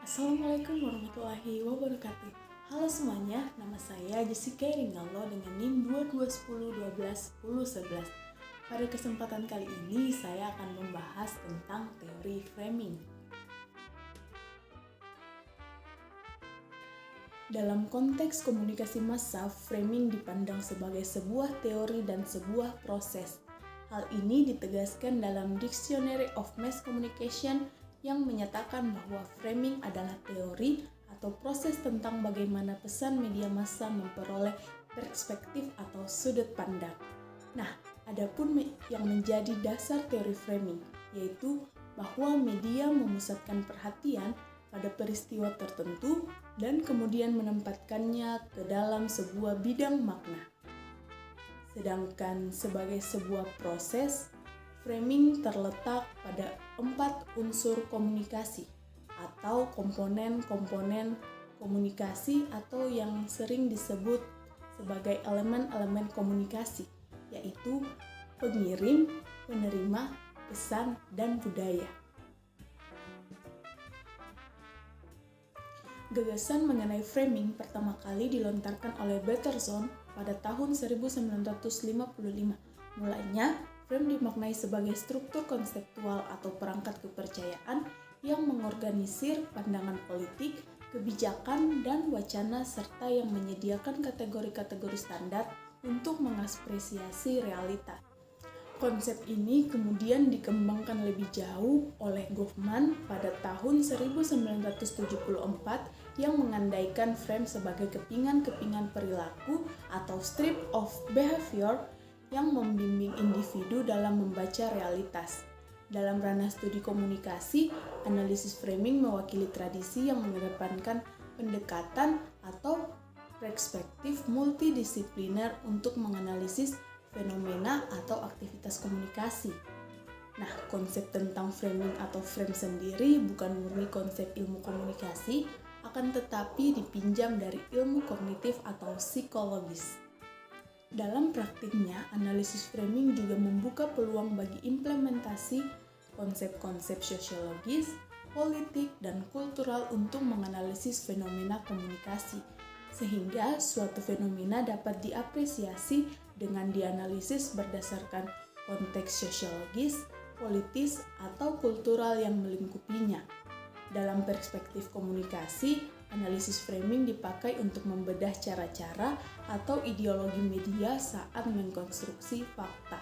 Assalamualaikum warahmatullahi wabarakatuh. Halo semuanya, nama saya Jessica Ringaldo dengan NIM 2210121011. Pada kesempatan kali ini saya akan membahas tentang teori framing. Dalam konteks komunikasi massa, framing dipandang sebagai sebuah teori dan sebuah proses. Hal ini ditegaskan dalam Dictionary of Mass Communication yang menyatakan bahwa framing adalah teori atau proses tentang bagaimana pesan media massa memperoleh perspektif atau sudut pandang. Nah, adapun yang menjadi dasar teori framing, yaitu bahwa media memusatkan perhatian pada peristiwa tertentu dan kemudian menempatkannya ke dalam sebuah bidang makna. Sedangkan sebagai sebuah proses, framing terletak pada 4 unsur komunikasi atau komponen-komponen komunikasi atau yang sering disebut sebagai elemen-elemen komunikasi, yaitu pengirim, penerima, pesan, dan budaya. Gagasan mengenai framing pertama kali dilontarkan oleh Bateson pada tahun 1955. Mulanya, frame dimaknai sebagai struktur konseptual atau perangkat kepercayaan yang mengorganisir pandangan politik, kebijakan, dan wacana serta yang menyediakan kategori-kategori standar untuk mengapresiasi realita. Konsep ini kemudian dikembangkan lebih jauh oleh Goffman pada tahun 1974 yang mengandaikan frame sebagai kepingan-kepingan perilaku atau strip of behavior yang membimbing individu dalam membaca realitas. Dalam ranah studi komunikasi, analisis framing mewakili tradisi yang mengedepankan pendekatan atau perspektif multidisipliner untuk menganalisis fenomena atau aktivitas komunikasi. Nah, konsep tentang framing atau frame sendiri bukan murni konsep ilmu komunikasi, akan tetapi dipinjam dari ilmu kognitif atau psikologis. Dalam praktiknya, analisis framing juga membuka peluang bagi implementasi konsep-konsep sosiologis, politik, dan kultural untuk menganalisis fenomena komunikasi, sehingga suatu fenomena dapat diapresiasi dengan dianalisis berdasarkan konteks sosiologis, politis, atau kultural yang melingkupinya. Dalam perspektif komunikasi, analisis framing dipakai untuk membedah cara-cara atau ideologi media saat mengkonstruksi fakta.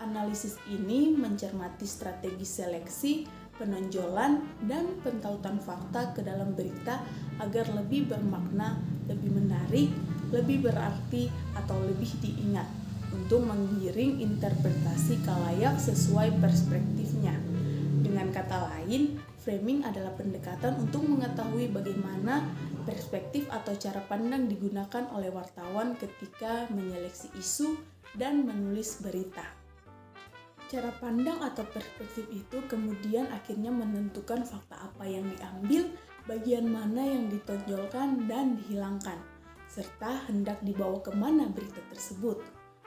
Analisis ini mencermati strategi seleksi, penonjolan, dan pentautan fakta ke dalam berita agar lebih bermakna, lebih menarik, lebih berarti, atau lebih diingat untuk menggiring interpretasi khalayak sesuai perspektifnya. Dengan kata lain, framing adalah pendekatan untuk mengetahui bagaimana perspektif atau cara pandang digunakan oleh wartawan ketika menyeleksi isu dan menulis berita. Cara pandang atau perspektif itu kemudian akhirnya menentukan fakta apa yang diambil, bagian mana yang ditonjolkan dan dihilangkan, serta hendak dibawa kemana berita tersebut.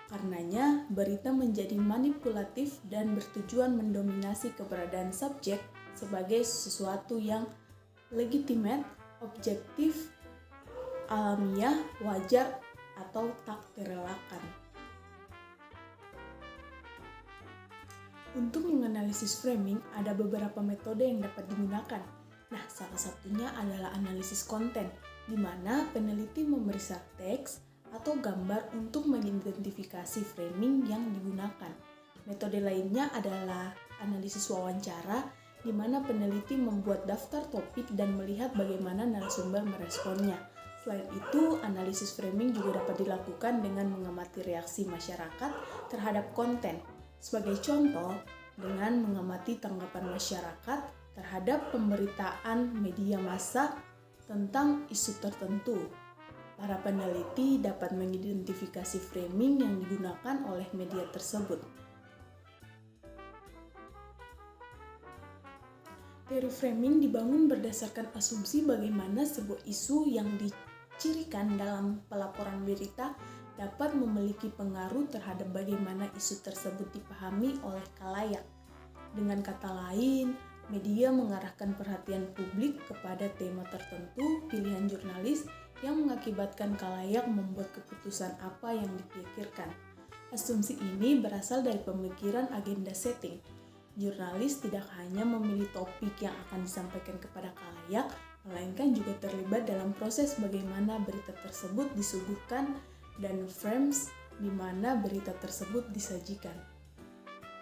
Karenanya, berita menjadi manipulatif dan bertujuan mendominasi keberadaan subjek sebagai sesuatu yang legitimate, objektif, alamiah, wajar, atau tak terelakkan. Untuk menganalisis framing, ada beberapa metode yang dapat digunakan. Nah, salah satunya adalah analisis konten, di mana peneliti memeriksa teks atau gambar untuk mengidentifikasi framing yang digunakan. Metode lainnya adalah analisis wawancara, di mana peneliti membuat daftar topik dan melihat bagaimana narasumber meresponnya. Selain itu, analisis framing juga dapat dilakukan dengan mengamati reaksi masyarakat terhadap konten. Sebagai contoh, dengan mengamati tanggapan masyarakat terhadap pemberitaan media massa tentang isu tertentu. Para peneliti dapat mengidentifikasi framing yang digunakan oleh media tersebut. Teori framing dibangun berdasarkan asumsi bagaimana sebuah isu yang dicirikan dalam pelaporan berita dapat memiliki pengaruh terhadap bagaimana isu tersebut dipahami oleh khalayak. Dengan kata lain, Media mengarahkan perhatian publik kepada tema tertentu, pilihan jurnalis yang mengakibatkan khalayak membuat keputusan apa yang dipikirkan. Asumsi ini berasal dari pemikiran agenda setting. Jurnalis tidak hanya memilih topik yang akan disampaikan kepada khalayak, melainkan juga terlibat dalam proses bagaimana berita tersebut disuguhkan dan frames di mana berita tersebut disajikan.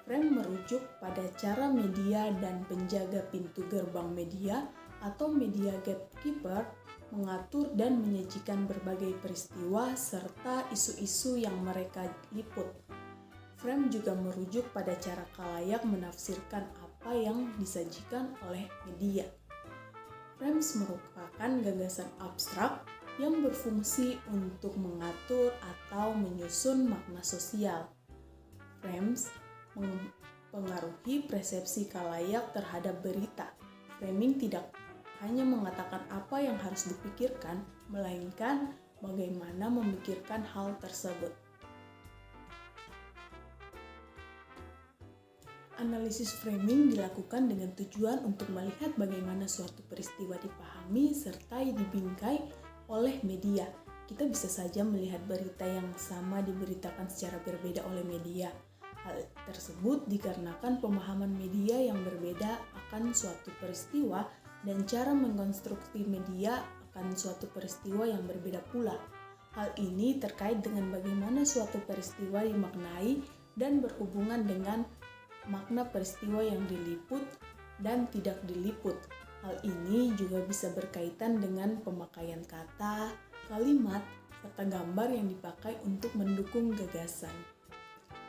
Frame merujuk pada cara media dan penjaga pintu gerbang media atau media gatekeeper mengatur dan menyajikan berbagai peristiwa serta isu-isu yang mereka liput. Frame juga merujuk pada cara khalayak menafsirkan apa yang disajikan oleh media. Frames merupakan gagasan abstrak yang berfungsi untuk mengatur atau menyusun makna sosial. Frames mempengaruhi persepsi khalayak terhadap berita. Framing tidak hanya mengatakan apa yang harus dipikirkan, melainkan bagaimana memikirkan hal tersebut. Analisis framing dilakukan dengan tujuan untuk melihat bagaimana suatu peristiwa dipahami serta dibingkai oleh media. Kita bisa saja melihat berita yang sama diberitakan secara berbeda oleh media. Hal tersebut dikarenakan pemahaman media yang berbeda akan suatu peristiwa dan cara mengkonstruksi media akan suatu peristiwa yang berbeda pula. Hal ini terkait dengan bagaimana suatu peristiwa dimaknai dan berhubungan dengan makna peristiwa yang diliput dan tidak diliput. Hal ini juga bisa berkaitan dengan pemakaian kata, kalimat, serta gambar yang dipakai untuk mendukung gagasan.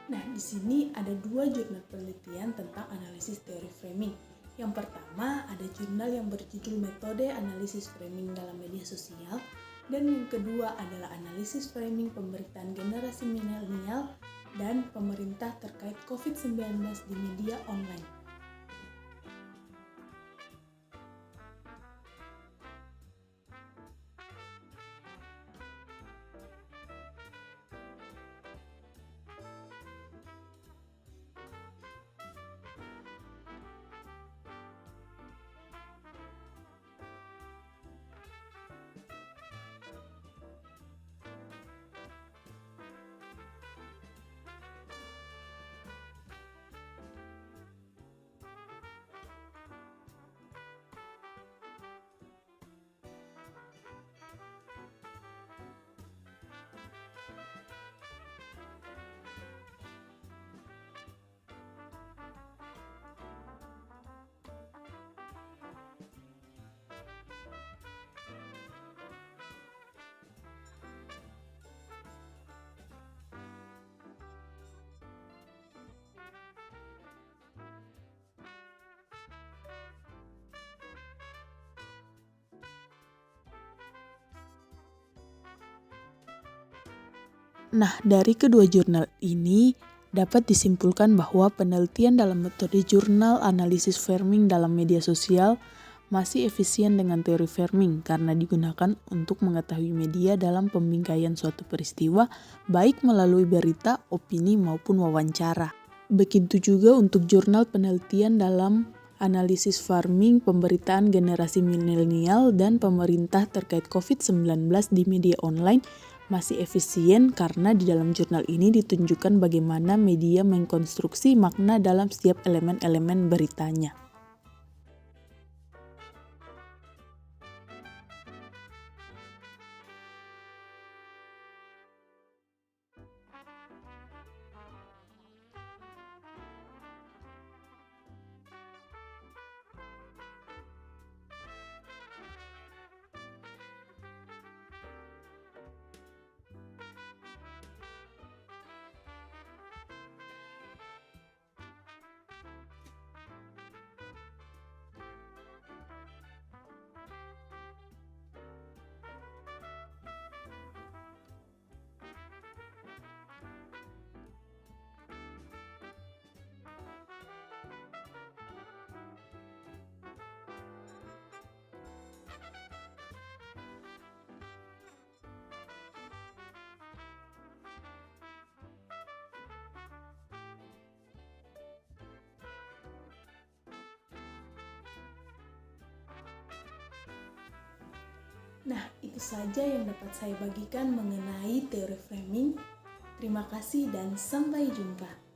Nah, di sini ada 2 jurnal penelitian tentang analisis teori framing. Yang pertama, ada jurnal yang berjudul Metode Analisis Framing dalam Media Sosial, dan yang kedua adalah Analisis Framing Pemberitaan Generasi Milenial dan Pemerintah Terkait COVID-19 di Media Online. Nah, dari kedua jurnal ini dapat disimpulkan bahwa penelitian dalam metode jurnal analisis framing dalam media sosial masih efisien dengan teori framing karena digunakan untuk mengetahui media dalam pembingkaian suatu peristiwa baik melalui berita, opini maupun wawancara. Begitu juga untuk jurnal penelitian dalam analisis framing pemberitaan generasi milenial dan pemerintah terkait COVID-19 di media online masih efisien karena di dalam jurnal ini ditunjukkan bagaimana media mengkonstruksi makna dalam setiap elemen-elemen beritanya. Nah, itu saja yang dapat saya bagikan mengenai teori framing. Terima kasih dan sampai jumpa.